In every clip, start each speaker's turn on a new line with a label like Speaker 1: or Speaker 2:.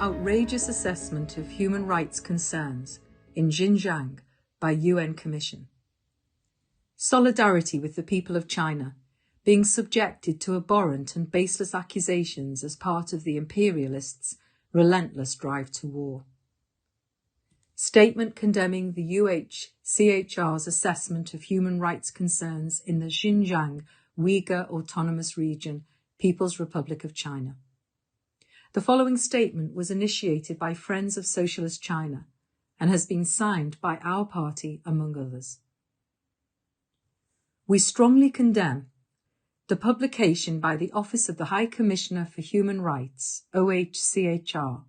Speaker 1: Outrageous assessment of human rights concerns in Xinjiang by UN Commission. Solidarity with the people of China being subjected to abhorrent and baseless accusations as part of the imperialists' relentless drive to war. Statement condemning the UNHCR's assessment of human rights concerns in the Xinjiang Uyghur Autonomous Region, People's Republic of China. The following statement was initiated by Friends of Socialist China and has been signed by our party, among others. We strongly condemn the publication by the Office of the High Commissioner for Human Rights, OHCHR,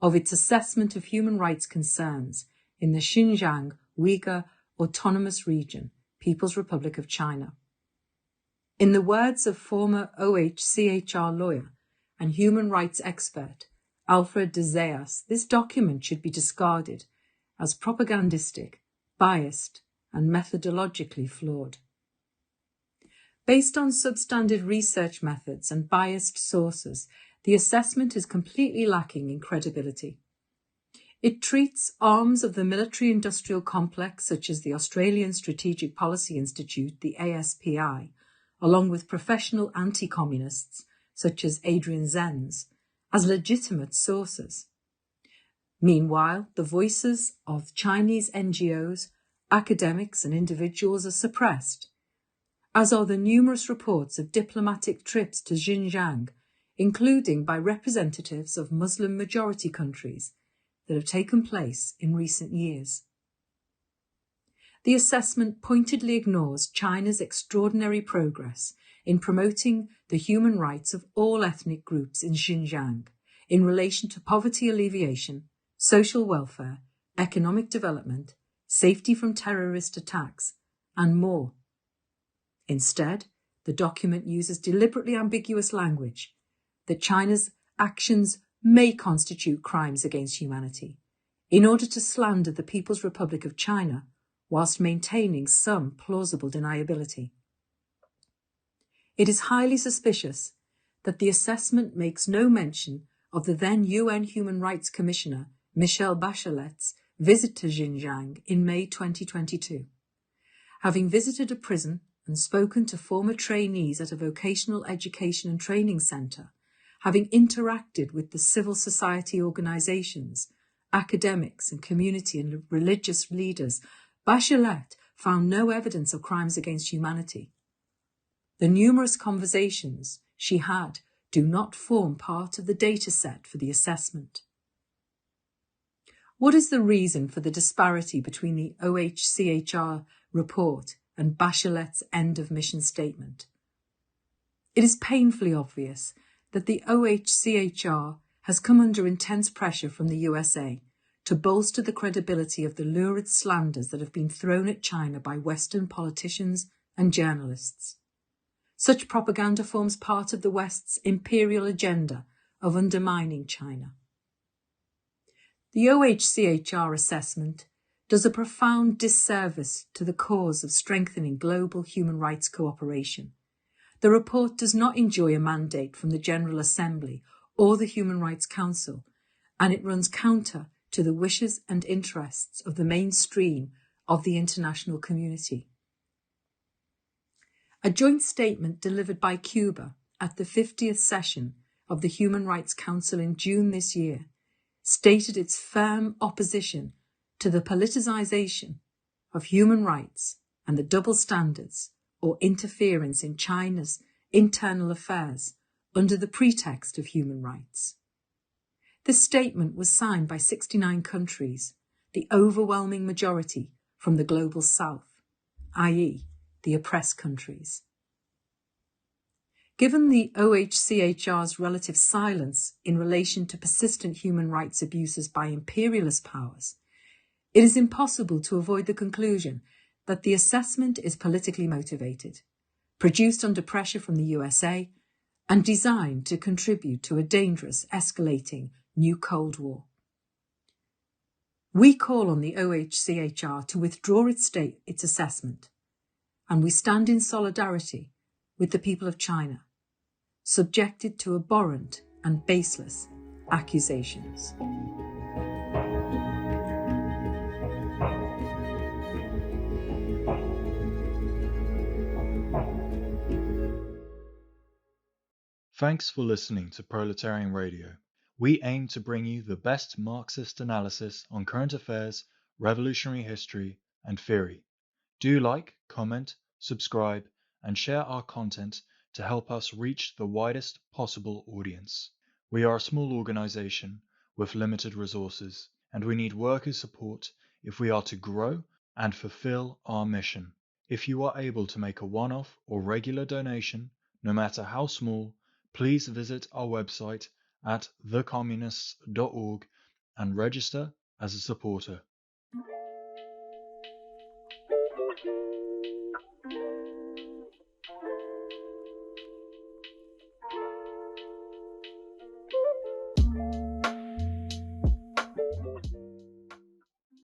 Speaker 1: of its assessment of human rights concerns in the Xinjiang Uyghur Autonomous Region, People's Republic of China. In the words of former OHCHR lawyer and human rights expert Alfred de Zayas, this document should be discarded as propagandistic, biased, and methodologically flawed. Based on substandard research methods and biased sources, the assessment is completely lacking in credibility. It treats arms of the military-industrial complex, such as the Australian Strategic Policy Institute, the ASPI, along with professional anti-communists, such as Adrian Zenz, as legitimate sources. Meanwhile, the voices of Chinese NGOs, academics and individuals are suppressed, as are the numerous reports of diplomatic trips to Xinjiang, including by representatives of Muslim-majority countries, that have taken place in recent years. The assessment pointedly ignores China's extraordinary progress in promoting the human rights of all ethnic groups in Xinjiang in relation to poverty alleviation, social welfare, economic development, safety from terrorist attacks, and more. Instead, the document uses deliberately ambiguous language that China's actions may constitute crimes against humanity in order to slander the People's Republic of China whilst maintaining some plausible deniability. It is highly suspicious that the assessment makes no mention of the then UN Human Rights Commissioner Michelle Bachelet's visit to Xinjiang in May 2022. Having visited a prison and spoken to former trainees at a vocational education and training centre, having interacted with the civil society organisations, academics and community and religious leaders, Bachelet found no evidence of crimes against humanity. The numerous conversations she had do not form part of the data set for the assessment. What is the reason for the disparity between the OHCHR report and Bachelet's end of mission statement? It is painfully obvious that the OHCHR has come under intense pressure from the USA to bolster the credibility of the lurid slanders that have been thrown at China by Western politicians and journalists. Such propaganda forms part of the West's imperial agenda of undermining China. The OHCHR assessment does a profound disservice to the cause of strengthening global human rights cooperation. The report does not enjoy a mandate from the General Assembly or the Human Rights Council, and it runs counter to the wishes and interests of the mainstream of the international community. A joint statement delivered by Cuba at the 50th session of the Human Rights Council in June this year stated its firm opposition to the politicization of human rights and the double standards or interference in China's internal affairs under the pretext of human rights. This statement was signed by 69 countries, the overwhelming majority from the global south, i.e., the oppressed countries. Given the OHCHR's relative silence in relation to persistent human rights abuses by imperialist powers, it is impossible to avoid the conclusion that the assessment is politically motivated, produced under pressure from the USA and designed to contribute to a dangerous, escalating new Cold War. We call on the OHCHR to withdraw its assessment, and we stand in solidarity with the people of China, subjected to abhorrent and baseless accusations.
Speaker 2: Thanks for listening to Proletarian Radio. We aim to bring you the best Marxist analysis on current affairs, revolutionary history, and theory. Do like, comment, subscribe, and share our content to help us reach the widest possible audience. We are a small organization with limited resources, and we need workers' support if we are to grow and fulfill our mission. If you are able to make a one-off or regular donation, no matter how small, please visit our website at thecommunists.org and register as a supporter.